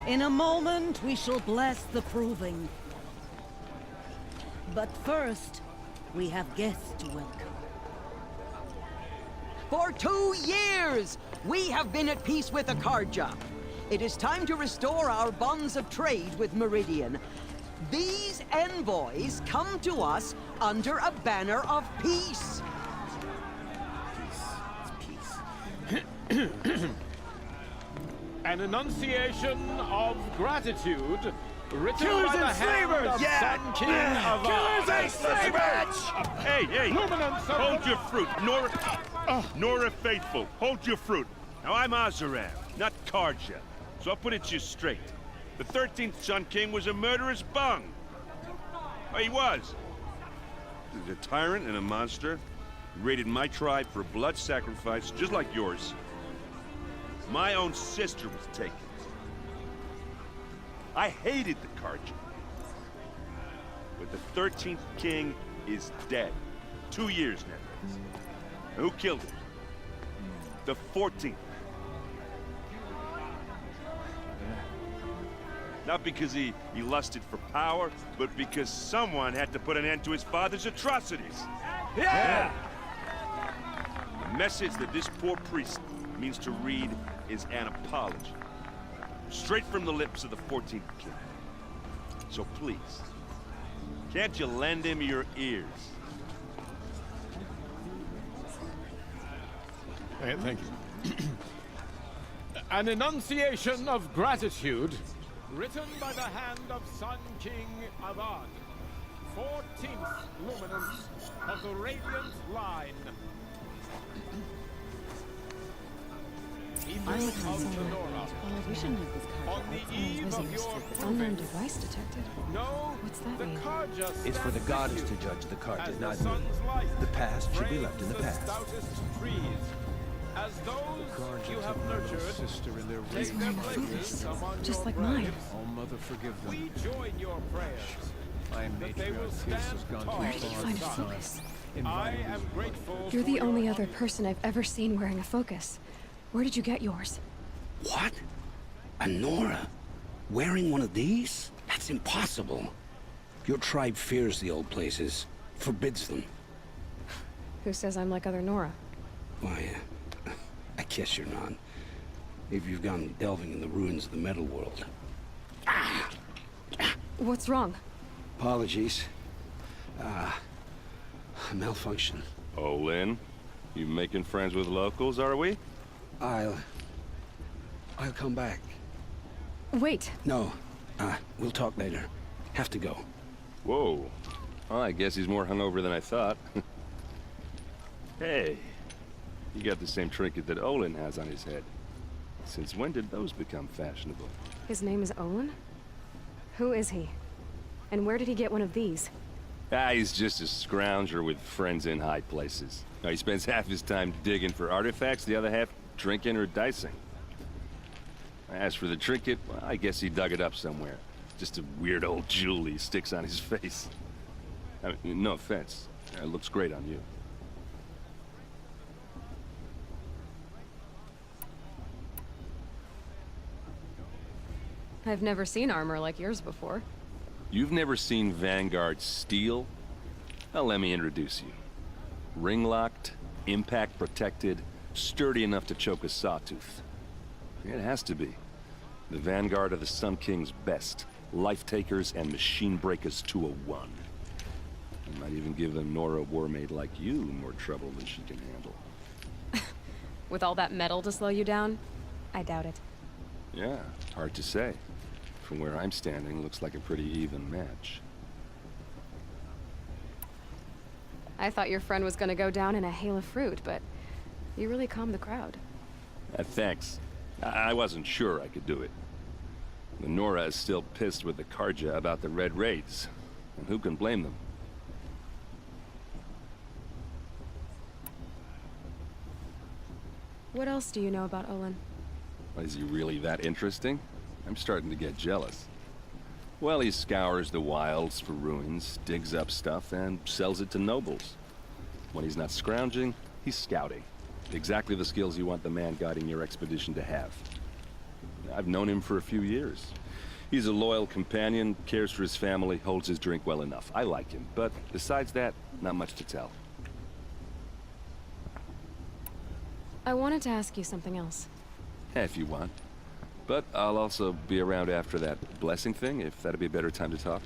In a moment, we shall bless the proving. But first, we have guests to welcome. For 2 years, we have been at peace with Akarja. It is time to restore our bonds of trade with Meridian. These envoys come to us under a banner of peace. An enunciation of gratitude written Killers by the and hand slavers! of Yeah! Sun King Avad. Killers and slavers! Hey, hey! Luminance of Hold your fruit, Nora Faithful, hold your fruit. Now I'm Azaram, not Karja, so I'll put it to you straight. The 13th Sun King was a murderous bung. Oh, he was. He was a tyrant and a monster. He raided my tribe for blood sacrifice, just like yours. My own sister was taken. I hated the Karja. But the 13th king is dead. 2 years now. And who killed him? The 14th. Not because he lusted for power, but because someone had to put an end to his father's atrocities. Yeah! The message that this poor priest means to read is an apology. Straight from the lips of the 14th king. So please, can't you lend him your ears? Thank you. An enunciation of gratitude written by the hand of Sun King Avad, 14th luminance of the Radiant Line. I look on we shouldn't have this card. On the eve of your Unknown device detected. No, What's that the mean? Karja It's for the stands goddess with to you judge the Karja, as not the me. sun's light The past should be frames left in the past. stoutest trees. As those you have nurtured, Sister in their take rage. their my places focus, among just your like mine. graves. Oh, Mother, forgive them. We join your prayers. I am that they will matriarch. Tears stand has gone tall. too Where did you far. find a Son. focus? I am grateful You're for the only your other honor. person I've ever seen wearing a focus. Where did you get yours? What? A Nora? Wearing one of these? That's impossible. Your tribe fears the old places, forbids them. Who says I'm like other Nora? Why, I guess you're not. If you've gone delving in the ruins of the metal world. What's wrong? Apologies. Malfunction. Oh, Lynn, you making friends with locals, are we? I'll come back. Wait. No, we'll talk later. Have to go. Whoa. Well, I guess he's more hungover than I thought. Hey, you got the same trinket that Olin has on his head. Since when did those become fashionable? His name is Olin? Who is he? And where did he get one of these? He's just a scrounger with friends in high places. Now, he spends half his time digging for artifacts, the other half drinking or dicing. As for the trinket, well, I guess he dug it up somewhere. Just a weird old jewel he sticks on his face. I mean, no offense. It looks great on you. I've never seen armor like yours before. You've never seen Vanguard steel? Well, let me introduce you. Ring-locked, impact-protected, sturdy enough to choke a sawtooth. It has to be. The Vanguard of the Sun King's best. Life-takers and machine breakers to a one. I might even give a Nora Warmaid like you more trouble than she can handle. With all that metal to slow you down? I doubt it. Yeah, hard to say. From where I'm standing, looks like a pretty even match. I thought your friend was gonna go down in a hail of fruit, but you really calmed the crowd. Thanks. I wasn't sure I could do it. The Nora is still pissed with the Karja about the Red Raids. And who can blame them? What else do you know about Olin? Is he really that interesting? I'm starting to get jealous. Well, he scours the wilds for ruins, digs up stuff, and sells it to nobles. When he's not scrounging, he's scouting. Exactly the skills you want the man guiding your expedition to have. I've known him for a few years. He's a loyal companion, cares for his family, holds his drink well enough. I like him, but besides that, not much to tell. I wanted to ask you something else. If you want. But I'll also be around after that blessing thing, if that'd be a better time to talk.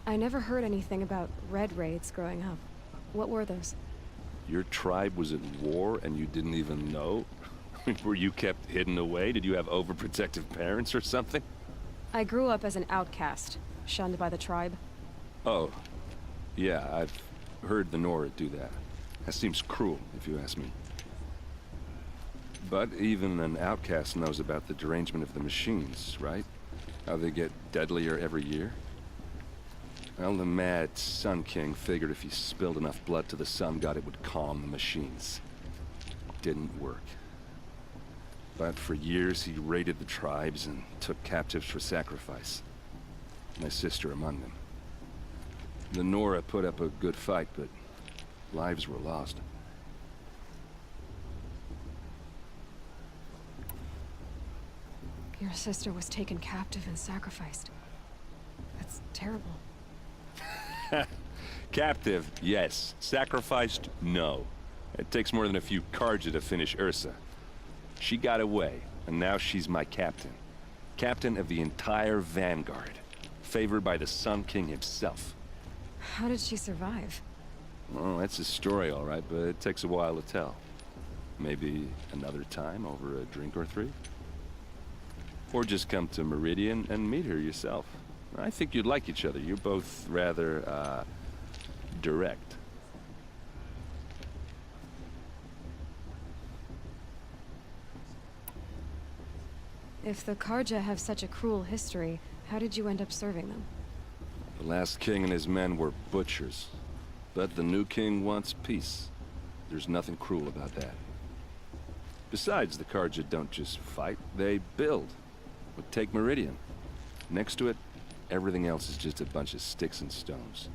I never heard anything about red raids growing up. What were those? Your tribe was at war and you didn't even know? Were you kept hidden away? Did you have overprotective parents or something? I grew up as an outcast, shunned by the tribe. Oh. Yeah, I've heard the Nora do that. That seems cruel, if you ask me. But even an outcast knows about the derangement of the machines, right? How they get deadlier every year? Well, the mad Sun King figured if he spilled enough blood to the Sun God, it would calm the machines. Didn't work. But for years, he raided the tribes and took captives for sacrifice. My sister among them. The Nora put up a good fight, but lives were lost. Your sister was taken captive and sacrificed. That's terrible. Captive, yes. Sacrificed, no. It takes more than a few Carja to finish Ursa. She got away, and now she's my captain. Captain of the entire Vanguard. Favored by the Sun King himself. How did she survive? Well, that's a story, all right, but it takes a while to tell. Maybe another time over a drink or three? Or just come to Meridian and meet her yourself. I think you'd like each other. You're both rather, direct. If the Carja have such a cruel history, how did you end up serving them? The last king and his men were butchers. But the new king wants peace. There's nothing cruel about that. Besides, the Carja don't just fight, they build. But take Meridian. Next to it, everything else is just a bunch of sticks and stones.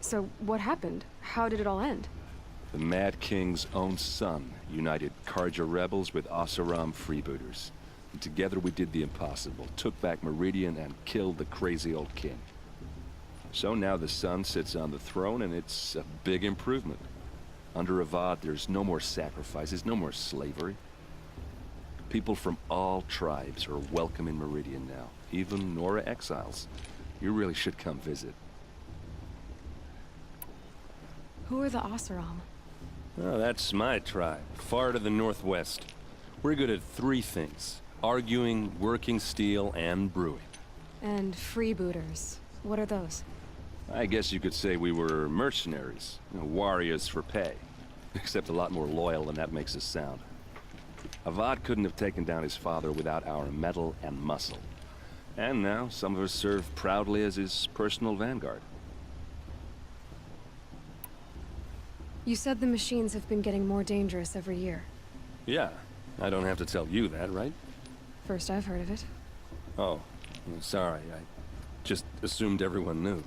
So, what happened? How did it all end? The Mad King's own son united Carja rebels with Oseram freebooters. And together we did the impossible, took back Meridian and killed the crazy old king. So now the son sits on the throne and it's a big improvement. Under Avad, there's no more sacrifices, no more slavery. People from all tribes are welcome in Meridian now, even Nora exiles. You really should come visit. Who are the Oseram? Oh, that's my tribe, far to the northwest. We're good at three things: arguing, working steel, and brewing. And freebooters. What are those? I guess you could say we were mercenaries, warriors for pay. Except a lot more loyal than that makes us sound. Avad couldn't have taken down his father without our metal and muscle. And now, some of us serve proudly as his personal vanguard. You said the machines have been getting more dangerous every year. Yeah, I don't have to tell you that, right? First I've heard of it. Oh, sorry, I just assumed everyone knew.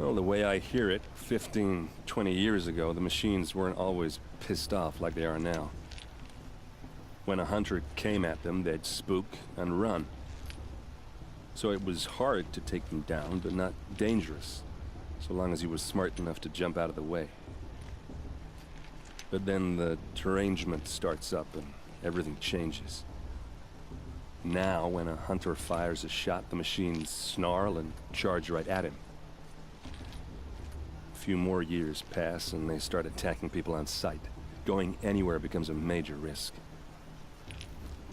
Well, the way I hear it, 15, 20 years ago, the machines weren't always pissed off like they are now. When a hunter came at them, they'd spook and run. So it was hard to take them down, but not dangerous, so long as he was smart enough to jump out of the way. But then the derangement starts up and everything changes. Now, when a hunter fires a shot, the machines snarl and charge right at him. A few more years pass and they start attacking people on sight. Going anywhere becomes a major risk.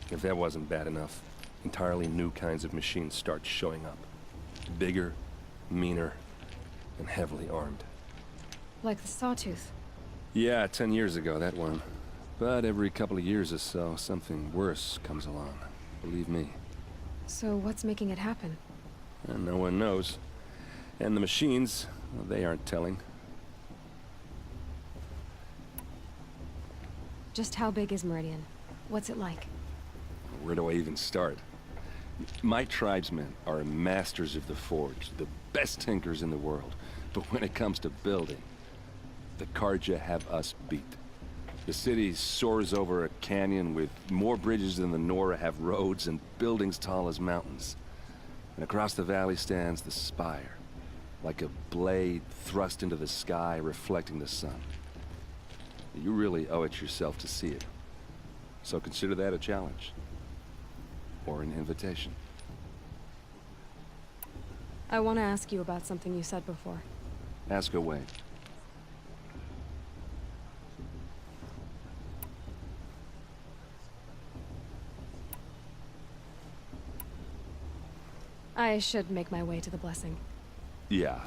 If that wasn't bad enough, entirely new kinds of machines start showing up. Bigger, meaner, and heavily armed. Like the Sawtooth. Yeah, 10 years ago, that one. But every couple of years or so, something worse comes along. Believe me. So what's making it happen? And no one knows. And the machines, well, they aren't telling. Just how big is Meridian? What's it like? where do I even start? My tribesmen are masters of the forge, the best tinkers in the world. But when it comes to building, the Carja have us beat. The city soars over a canyon with more bridges than the Nora have roads and buildings tall as mountains. And across the valley stands the spire, like a blade thrust into the sky reflecting the sun. You really owe it yourself to see it. So consider that a challenge. Or an invitation. I want to ask you about something you said before. Ask away. I should make my way to the blessing. Yeah.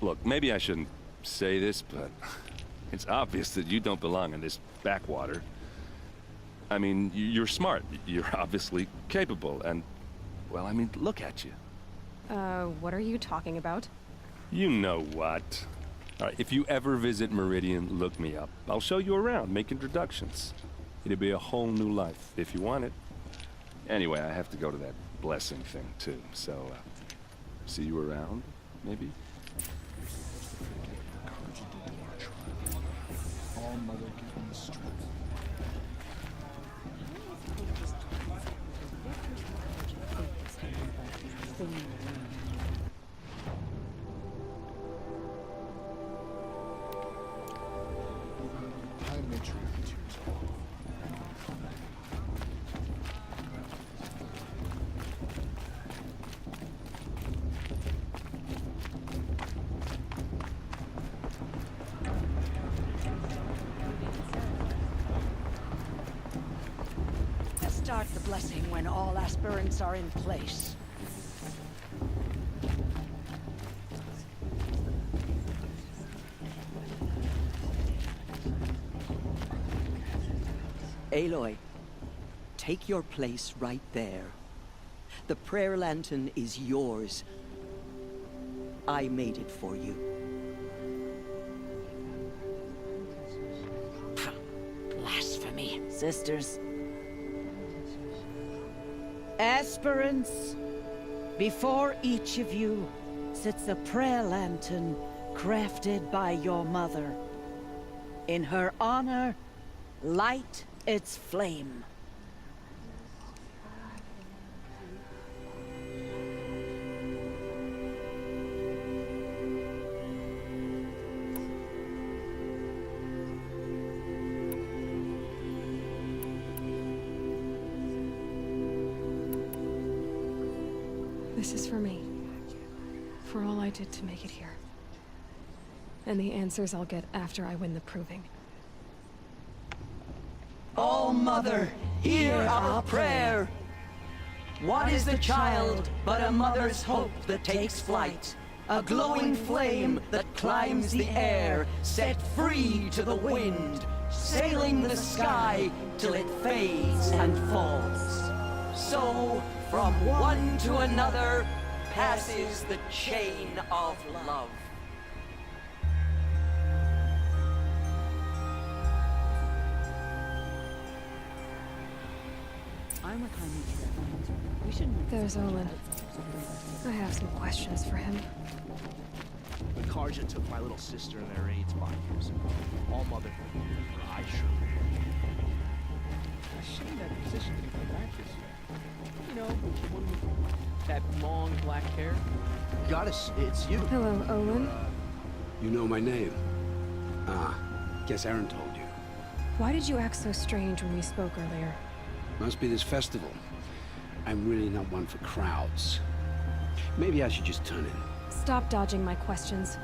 Look, maybe I shouldn't say this, but it's obvious that you don't belong in this backwater. I mean, you're smart. You're obviously capable, and, well, I mean, look at you. What are you talking about? You know what. All right, if you ever visit Meridian, look me up. I'll show you around, make introductions. It'll be a whole new life, if you want it. Anyway, I have to go to that blessing thing, too, so, see you around, maybe? All mother give me strength. Start the blessing when all aspirants are in place. Aloy, take your place right there. The prayer lantern is yours. I made it for you. Blasphemy, sisters. Aspirants, before each of you sits a prayer lantern crafted by your mother. In her honor, light its flame. This is for me. For all I did to make it here. And the answers I'll get after I win the proving. All Mother, hear our prayer. What is the child but a mother's hope that takes flight? A glowing flame that climbs the air, set free to the wind, sailing the sky till it fades and falls. So, from one to another, passes the chain of love. I'm a kind of... We shouldn't... There's Olin. I have some questions for him. The Carja took my little sister in their raids 5 years ago. All Mother, I sure will. Shame that position didn't come back this year. You know, the one with that long black hair. Goddess, it's you. Hello, Olin. You know my name? Ah, guess Aaron told you. Why did you act so strange when we spoke earlier? Must be this festival. I'm really not one for crowds. Maybe I should just turn in. Stop dodging my questions.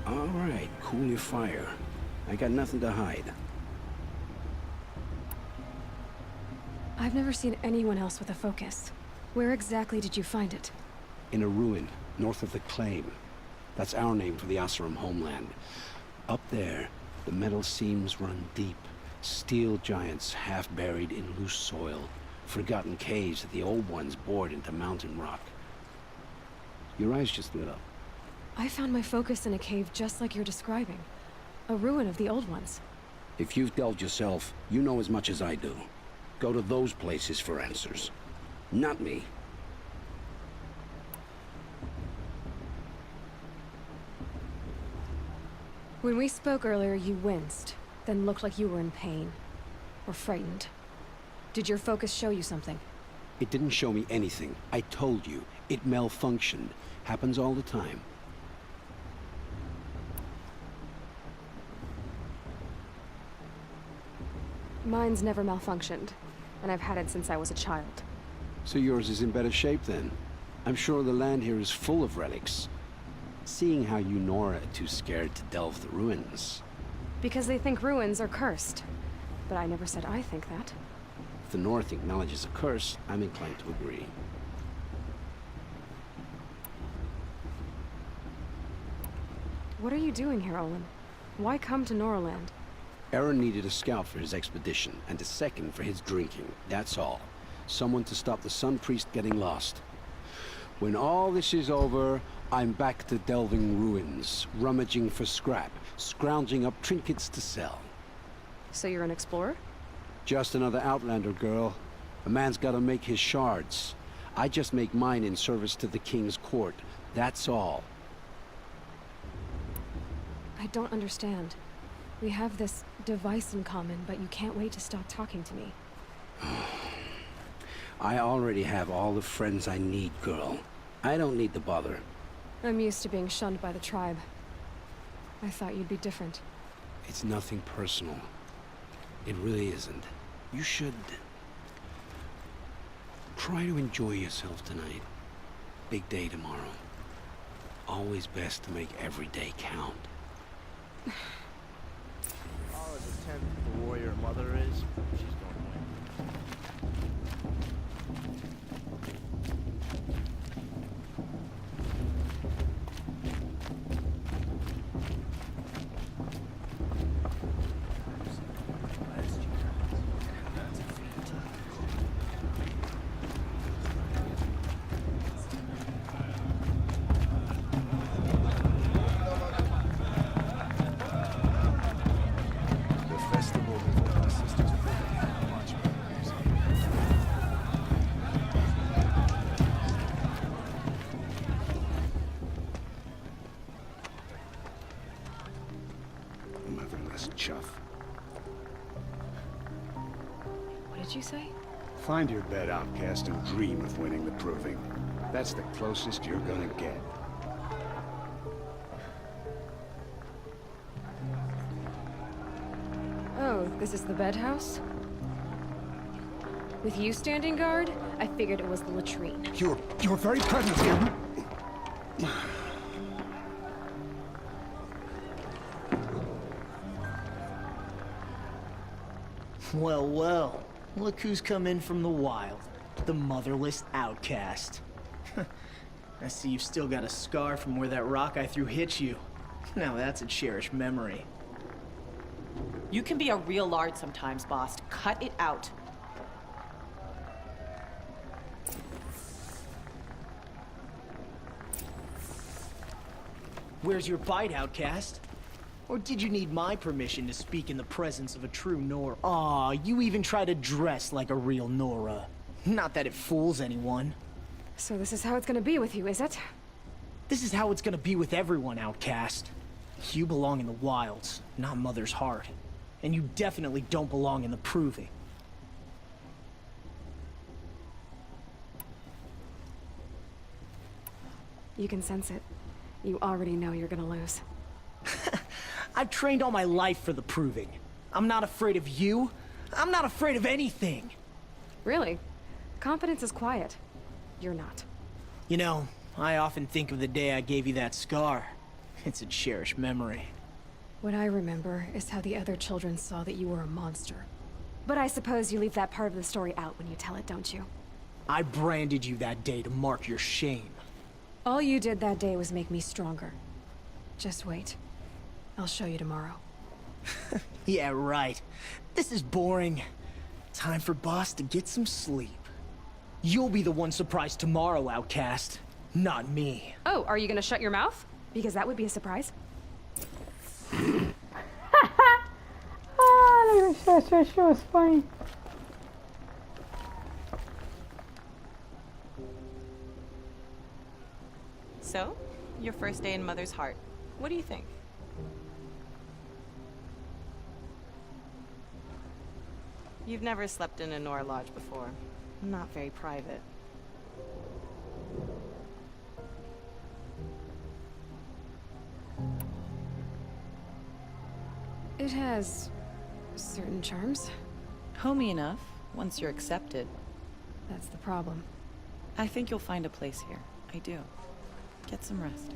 All right, cool your fire. I got nothing to hide. I've never seen anyone else with a focus. Where exactly did you find it? In a ruin, north of the Claim. That's our name for the Oseram homeland. Up there, the metal seams run deep. Steel giants half buried in loose soil. Forgotten caves that the old ones bored into mountain rock. Your eyes just lit up. I found my focus in a cave just like you're describing. A ruin of the old ones. If you've delved yourself, you know as much as I do. go to those places for answers. Not me. When we spoke earlier, you winced, then looked like you were in pain. Or frightened. Did your focus show you something? It didn't show me anything. I told you. It malfunctioned. Happens all the time. Mine's never malfunctioned, and I've had it since I was a child. So yours is in better shape then. I'm sure the land here is full of relics. Seeing how you Nora are too scared to delve the ruins. Because they think ruins are cursed. But I never said I think that. If the North acknowledges a curse, I'm inclined to agree. What are you doing here, Olin? Why come to Noraland? Aaron needed a scout for his expedition, and a second for his drinking. That's all. Someone to stop the Sun Priest getting lost. When all this is over, I'm back to delving ruins, rummaging for scrap, scrounging up trinkets to sell. So you're an explorer? Just another Outlander, girl. A man's gotta make his shards. I just make mine in service to the King's court. That's all. I don't understand. We have this device in common, but you can't wait to stop talking to me. I already have all the friends I need, girl. I don't need the bother. I'm used to being shunned by the tribe. I thought you'd be different. It's nothing personal. It really isn't. You should... try to enjoy yourself tonight. Big day tomorrow. Always best to make every day count. All as a tenth the warrior mother is, she's gonna win. Motherless chuff. What did you say? Find your bed, outcast, and dream of winning the Proving. That's the closest you're gonna get. Oh, this is the bedhouse? With you standing guard, I figured it was the latrine. You're very presence here. Well, well. Look who's come in from the wild. The motherless outcast. I see you've still got a scar from where that rock I threw hit you. Now that's a cherished memory. You can be a real lard sometimes, boss. Cut it out. Where's your bite, outcast? Or did you need my permission to speak in the presence of a true Nora? Aw, you even try to dress like a real Nora. Not that it fools anyone. So this is how it's gonna be with you, is it? This is how it's gonna be with everyone, outcast. You belong in the wilds, not Mother's heart. And you definitely don't belong in the Proving. You can sense it. You already know you're gonna lose. I've trained all my life for the Proving. I'm not afraid of you. I'm not afraid of anything. Really? Confidence is quiet. You're not. You know, I often think of the day I gave you that scar. It's a cherished memory. What I remember is how the other children saw that you were a monster. But I suppose you leave that part of the story out when you tell it, don't you? I branded you that day to mark your shame. All you did that day was make me stronger. Just wait. I'll show you tomorrow. Yeah, right. This is boring. Time for Boss to get some sleep. You'll be the one surprised tomorrow, outcast. Not me. Oh, are you gonna shut your mouth? Because that would be a surprise. She was funny. So, your first day in Mother's Heart. What do you think? You've never slept in a Nora Lodge before. Not very private. It has certain charms. Homey enough, once you're accepted. That's the problem. I think you'll find a place here. I do. Get some rest.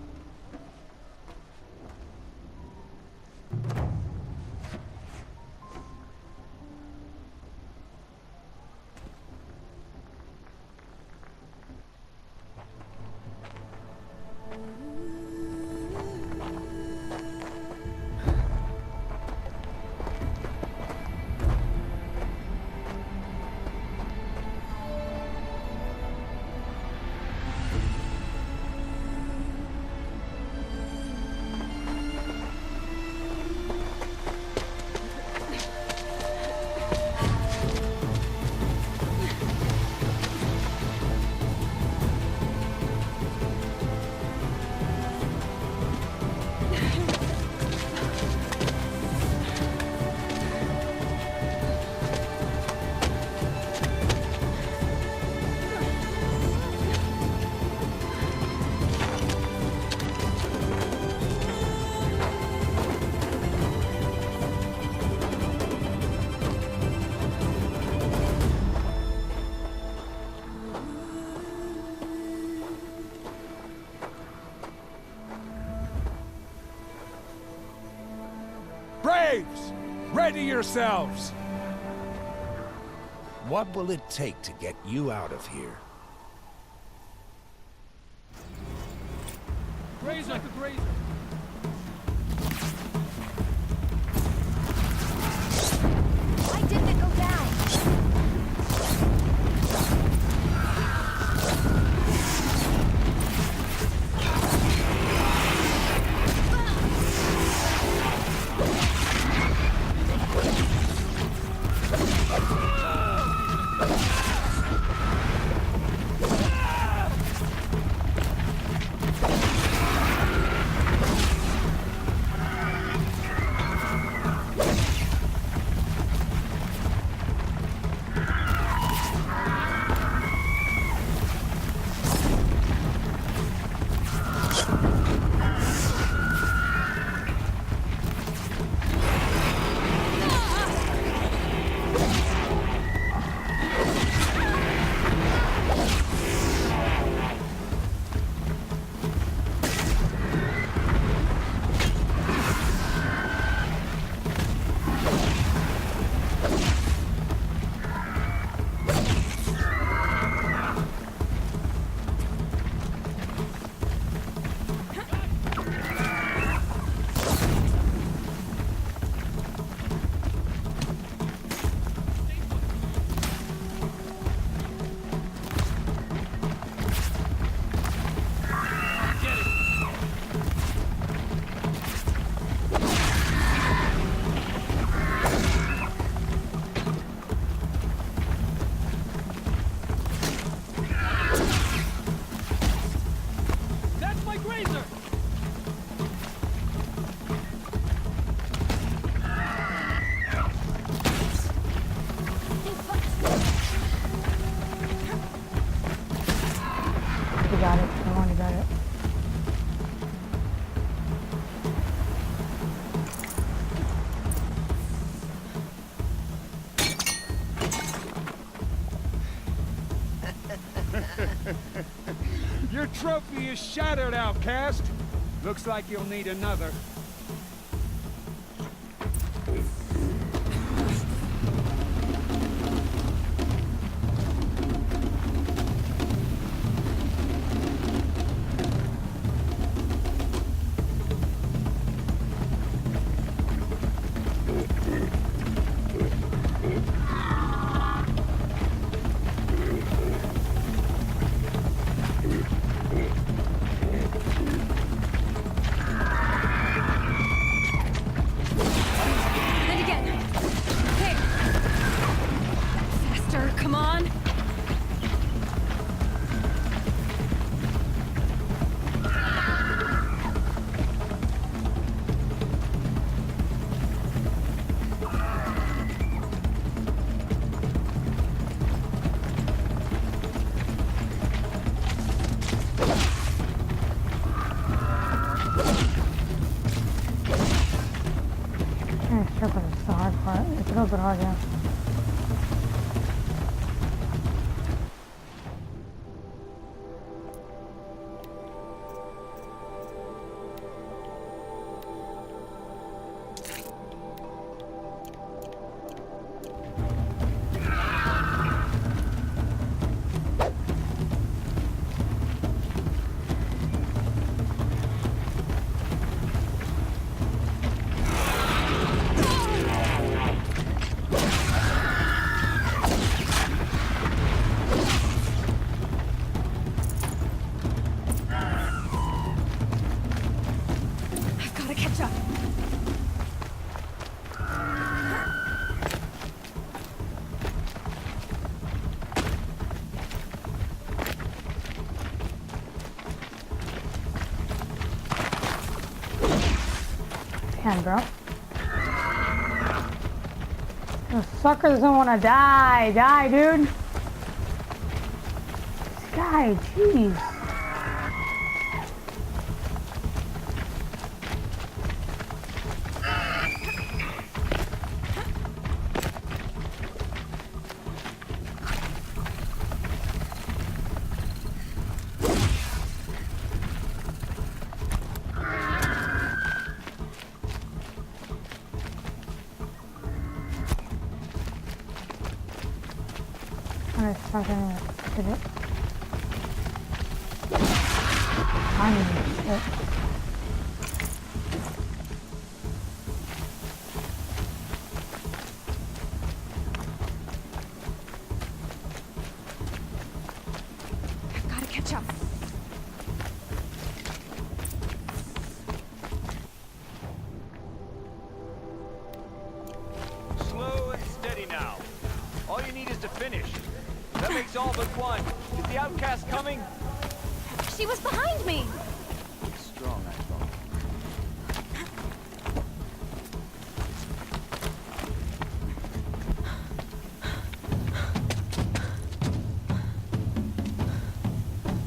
Braves! Ready yourselves! What will it take to get you out of here? Grazer! Like a grazer! Why didn't it go down? got it. I want to got it. Your trophy is shattered, outcast. Looks like you'll need another. a little bit hard, yeah. Damn, bro. The sucker doesn't want to die. Die, dude. This guy, jeez. Fucking did it. Shit. Gotta catch up. Slow and steady now. All you need is to finish. That makes all but one. Is the outcast coming? She was behind me. Strong, I thought.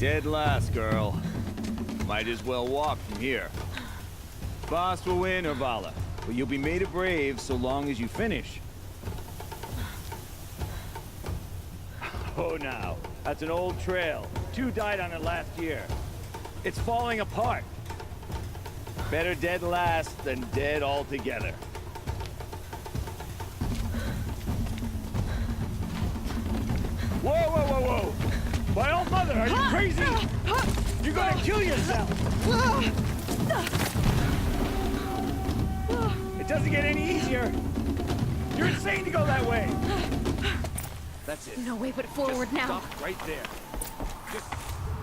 Dead last, girl. Might as well walk from here. Boss will win, Urvala, but you'll be made a brave so long as you finish. Oh, now. That's an old trail. 2 died on it last year. It's falling apart. Better dead last than dead altogether. Whoa, whoa, whoa, whoa! My old mother, are you crazy? You're gonna kill yourself! It doesn't get any easier. You're insane to go that way. That's it. No way but forward now. Stop right there. Just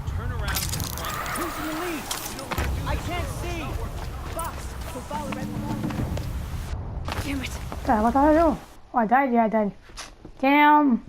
turn around and run. Who's in the lead? I can't see. Box, so follow right behind. Damn it. What the hell do? Oh, I died? Yeah, I died. Damn.